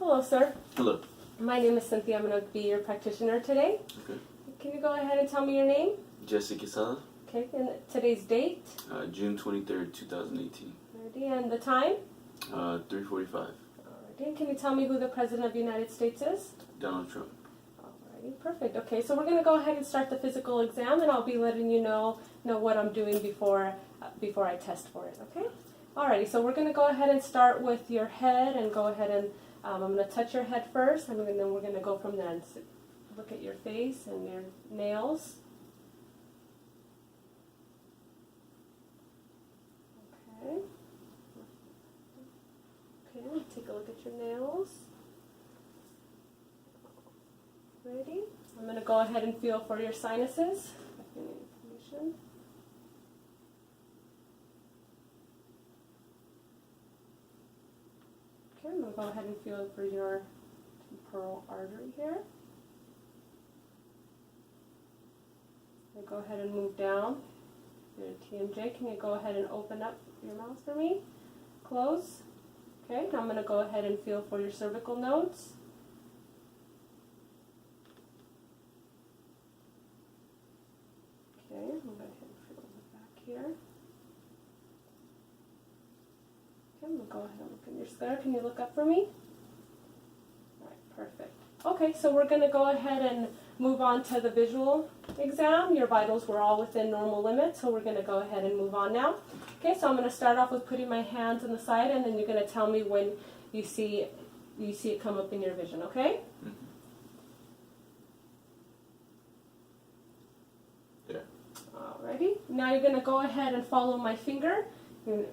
Hello, sir. Hello. My name is Cynthia. I'm going to be your practitioner today. Okay. Can you go ahead and tell me your name? Jesse Quesada. Okay, and today's date? June 23rd, 2018. Alrighty, and the time? 3:45. Alrighty, and can you tell me who the President of the United States is? Donald Trump. Alrighty, perfect. Okay, so we're going to go ahead and start the physical exam, and I'll be letting you know what I'm doing before I test for it, okay? Alrighty, so we're going to go ahead and start with your head, and go ahead and I'm going to touch your head first, and then we're going to go from there and look at your face and your nails. Okay. Okay, take a look at your nails. Ready? I'm going to go ahead and feel for your sinuses. If you need information. Okay, I'm going to go ahead and feel for your temporal artery here. I'm going to go ahead and move down your TMJ. Can you go ahead and open up your mouth for me? Close. Okay, now I'm going to go ahead and feel for your cervical nodes. Okay, I'm going to go ahead and feel the back here. Okay, I'm going to go ahead and look in your sclera. Can you look up for me? Alright, perfect. Okay, so we're going to go ahead and move on to the visual exam. Your vitals were all within normal limits, so we're going to go ahead and move on now. Okay, so I'm going to start off with putting my hands on the side, and then you're going to tell me when you see it come up in your vision, okay? Mm-hmm. Yeah. Alrighty. Now you're going to go ahead and follow my finger, and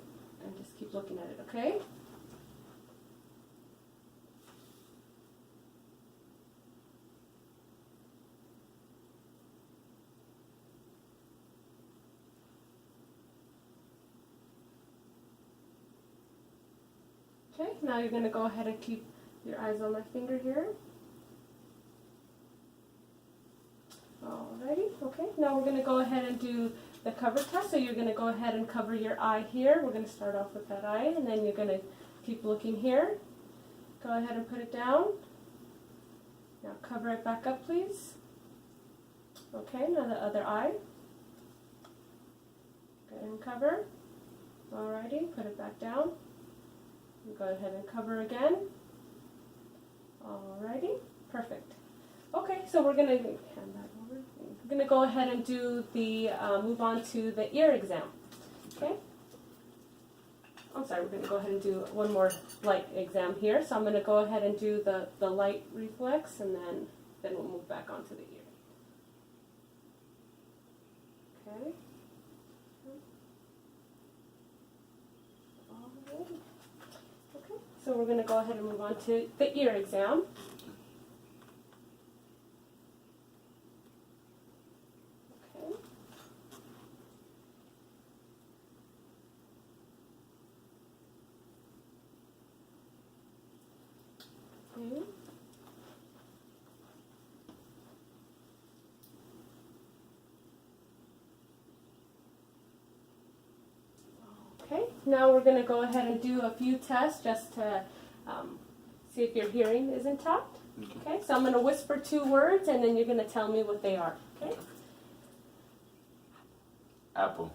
just keep looking at it, okay? Okay, now you're going to go ahead and keep your eyes on my finger here. Alrighty, okay, now we're going to go ahead and do the cover test. So you're going to go ahead and cover your eye here. We're going to start off with that eye, and then you're going to keep looking here. Go ahead and put it down. Now cover it back up, please. Okay, now the other eye. Go ahead and cover. Alrighty, put it back down. Go ahead and cover again. Alrighty, perfect. Okay, so we're going to hand that over. We're going to go ahead and do the move on to the ear exam. Okay. I'm sorry, we're going to go ahead and do one more light exam here. So I'm going to go ahead and do the light reflex, and then we'll move back onto the ear. Okay. Alrighty. Okay, so we're going to go ahead and move on to the ear exam. Okay. Okay. Okay, now we're going to go ahead and do a few tests just to see if your hearing is intact. Okay, so I'm going to whisper 2 words, and then you're going to tell me what they are. Okay. Apple.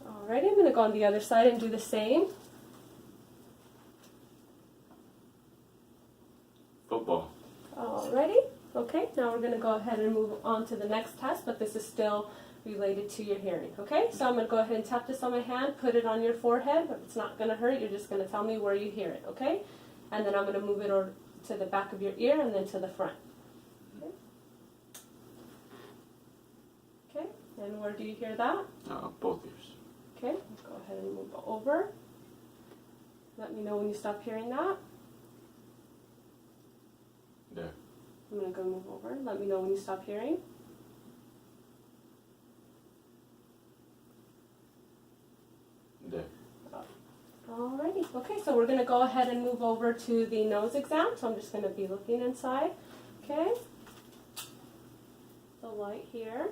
Alrighty, I'm going to go on the other side and do the same. Football. Alrighty, okay, now we're going to go ahead and move on to the next test, but this is still related to your hearing. Okay, so I'm going to go ahead and tap this on my hand, put it on your forehead, but it's not going to hurt. You're just going to tell me where you hear it, okay? And then I'm going to move it over to the back of your ear and then to the front. Okay, okay. And where do you hear that? Both ears. Okay, let's go ahead and move over. Let me know when you stop hearing that. There. I'm going to go move over. Let me know when you stop hearing. There. Alrighty, okay, so we're going to go ahead and move over to the nose exam. So I'm just going to be looking inside. Okay. The light here.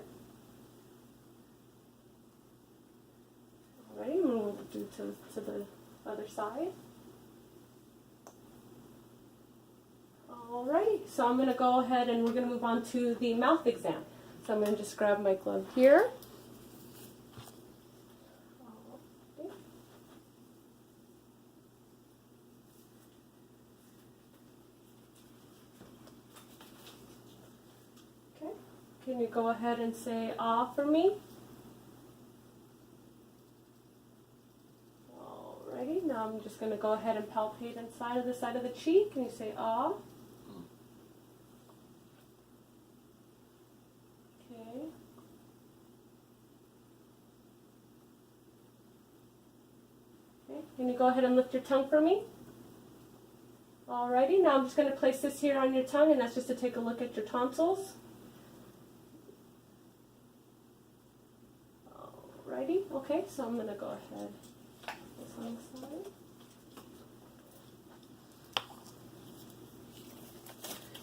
Alrighty, we'll do to the other side. Alrighty, so I'm going to go ahead and we're going to move on to the mouth exam. So I'm going to just grab my glove here. Okay, can you go ahead and say ah for me? Alrighty, now I'm just going to go ahead and palpate inside of the side of the cheek. Can you say ah? Okay. Okay, can you go ahead and lift your tongue for me? Alrighty, now I'm just going to place this here on your tongue, and that's just to take a look at your tonsils. Alrighty, okay, so I'm going to go ahead. This on the side.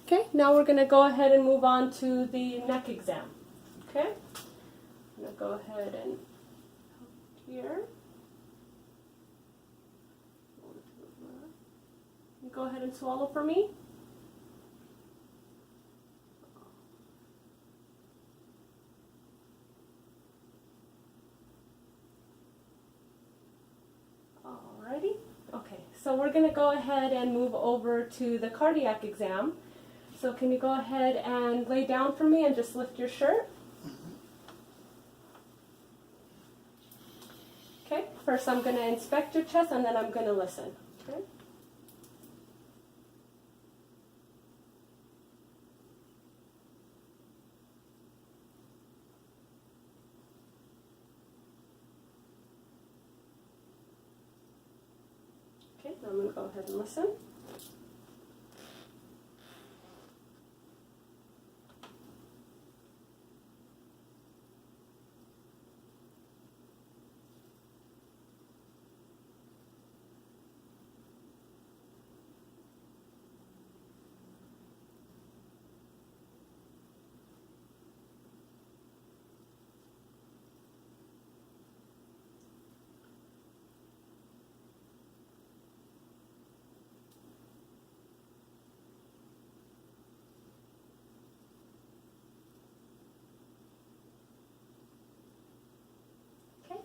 Okay, now we're going to go ahead and move on to the neck exam. Okay, I'm going to go ahead and here. You go ahead and swallow for me. Alrighty. Okay, so we're going to go ahead and move over to the cardiac exam. So can you go ahead and lay down for me and just lift your shirt? Okay, first I'm going to inspect your chest and then I'm going to listen. Okay. Okay, now I'm going to go ahead and listen.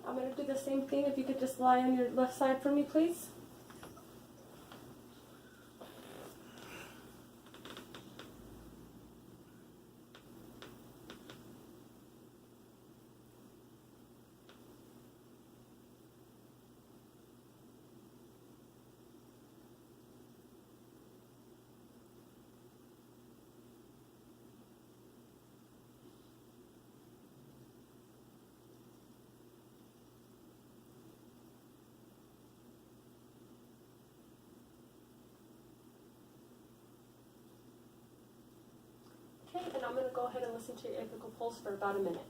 I'm going to do the same thing. If you could just lie on your left side for me, please. Okay, and I'm going to go ahead and listen to your apical pulse for about a minute.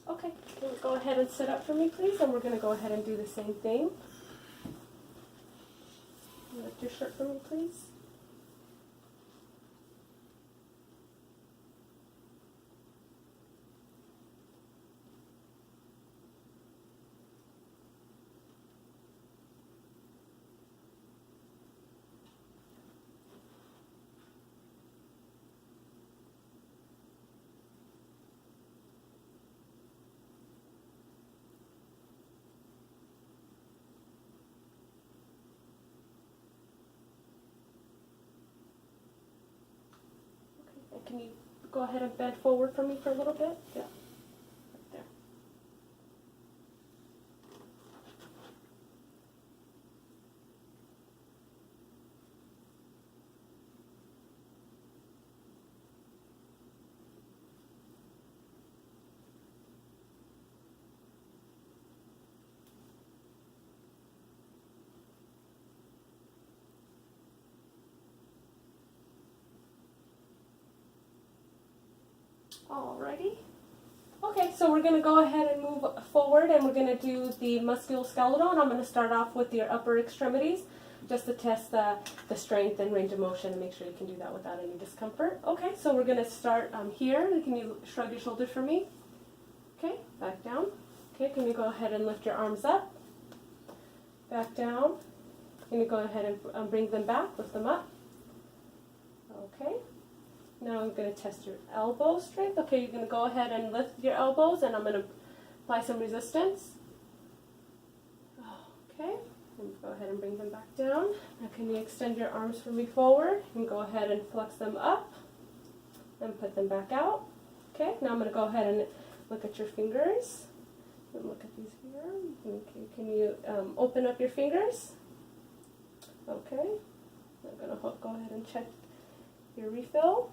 Okay, can you go ahead and sit up for me, please? And we're going to go ahead and do the same thing. Lift your shirt for me, please. And can you go ahead and bend forward for me for a little bit? Yeah, right there. Alrighty. Okay, so we're going to go ahead and move forward and we're going to do the musculoskeletal. And I'm going to start off with your upper extremities just to test the strength and range of motion and make sure you can do that without any discomfort. Okay, so we're going to start here. Can you shrug your shoulders for me? Okay, back down. Okay, can you go ahead and lift your arms up? Back down. Can you go ahead and bring them back, lift them up? Okay. Now I'm going to test your elbow strength. Okay, you're going to go ahead and lift your elbows and I'm going to apply some resistance. Okay, and go ahead and bring them back down. Now can you extend your arms for me forward and go ahead and flex them up and put them back out. Okay, now I'm going to go ahead and look at your fingers. And look at these here. Okay, can you open up your fingers? Okay, I'm going to go ahead and check your refill.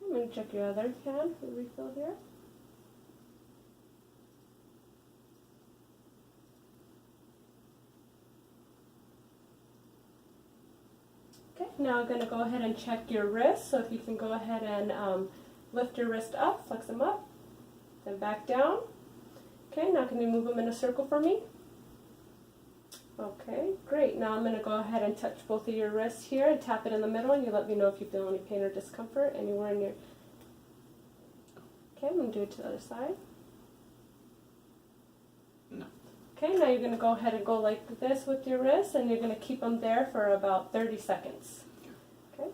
I'm going to check your other hand for refill here. Okay, now I'm going to go ahead and check your wrist. So if you can go ahead and lift your wrist up, flex them up, then back down. Okay, now can you move them in a circle for me? Okay, great. Now I'm going to go ahead and touch both of your wrists here and tap it in the middle and you let me know if you feel any pain or discomfort anywhere in your... Okay, I'm going to do it to the other side. No. Okay, now you're going to go ahead and go like this with your wrists and you're going to keep them there for about 30 seconds. Okay.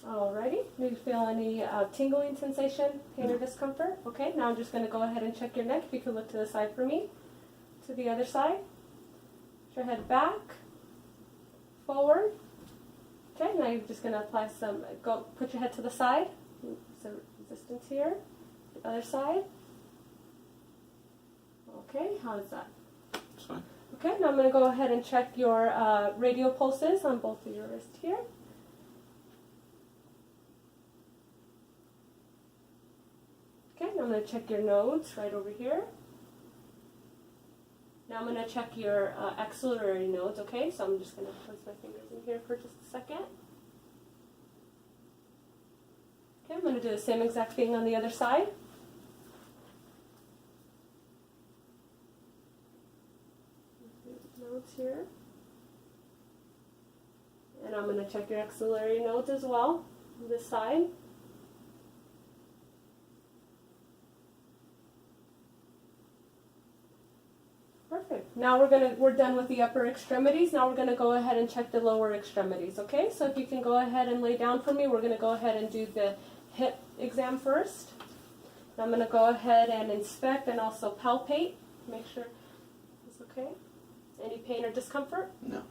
Alrighty, do you feel any tingling sensation, pain or discomfort? Okay, now I'm just going to go ahead and check your neck. If you could look to the side for me, to the other side. Put your head back, forward. Okay, now you're just going to apply some, put your head to the side. Some resistance here. The other side. Okay, how is that? It's fine. Okay, now I'm going to go ahead and check your radial pulses on both of your wrists here. Okay, now I'm going to check your nodes right over here. Now I'm going to check your axillary nodes, okay? So I'm just going to place my fingers in here for just a second. Okay, I'm going to do the same exact thing on the other side. Nodes here. And I'm going to check your axillary nodes as well, on this side. Perfect. Now we're done with the upper extremities. Now we're gonna go ahead and check the lower extremities. Okay, so if you can go ahead and lay down for me, we're gonna go ahead and do the hip exam first. I'm gonna go ahead and inspect and also palpate. Make sure it's okay. Any pain or discomfort? No.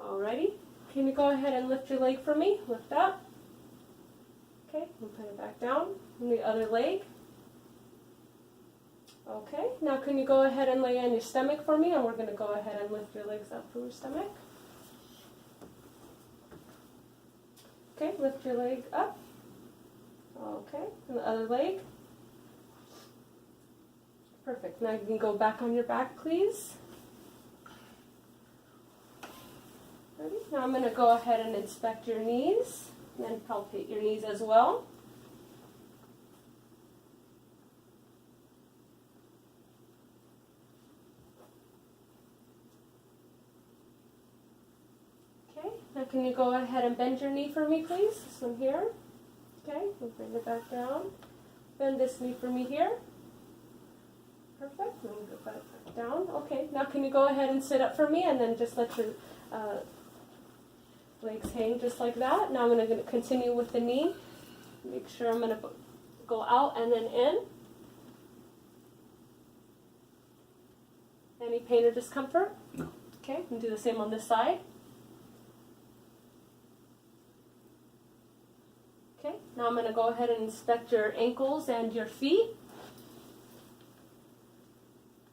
Alrighty. Can you go ahead and lift your leg for me? Lift up. Okay, and put it back down. And the other leg. Okay, now can you go ahead and lay on your stomach for me, and we're going to go ahead and lift your legs up from your stomach. Okay, lift your leg up. Okay, and the other leg. Perfect. Now you can go back on your back, please. Ready? Now I'm going to go ahead and inspect your knees, and then palpate your knees as well. Now can you go ahead and bend your knee for me, please? This one here. Okay, we'll bring it back down. Bend this knee for me here. Perfect. Then we'll go back down. Okay, now can you go ahead and sit up for me and then just let your legs hang just like that. Now I'm going to continue with the knee. Make sure I'm going to go out and then in. Any pain or discomfort? No. Okay, and do the same on this side. Okay, now I'm going to go ahead and inspect your ankles and your feet.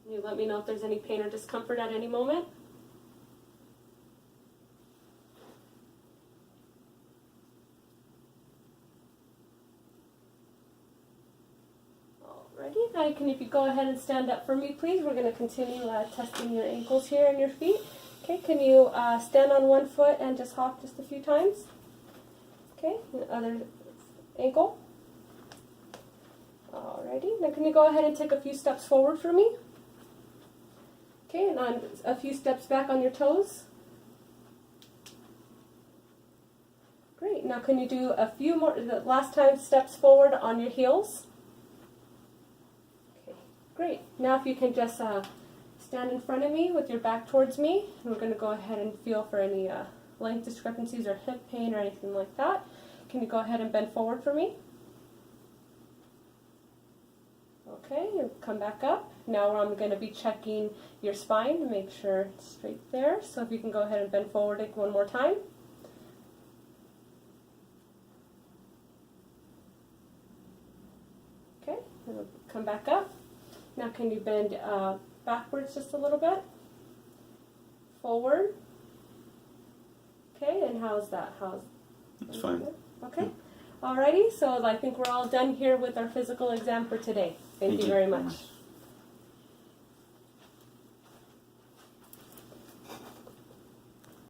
You let me know if there's any pain or discomfort at any moment. Alrighty, now if you go ahead and stand up for me, please. We're going to continue testing your ankles here and your feet. Okay, can you stand on one foot and just hop just a few times? Okay, the other ankle. Alrighty, now can you go ahead and take a few steps forward for me? Okay, and on a few steps back on your toes. Great, now can you do a few more, the last time steps forward on your heels? Okay, great. Now if you can just stand in front of me with your back towards me, and we're going to go ahead and feel for any length discrepancies or hip pain or anything like that. Can you go ahead and bend forward for me? Okay, and come back up. Now I'm going to be checking your spine to make sure it's straight there. So if you can go ahead and bend forward one more time. Okay, and we'll come back up. Now can you bend backwards just a little bit? Forward. Okay, and how's that? That's fine. Okay. Alrighty, so I think we're all done here with our physical exam for today. Thank you very much.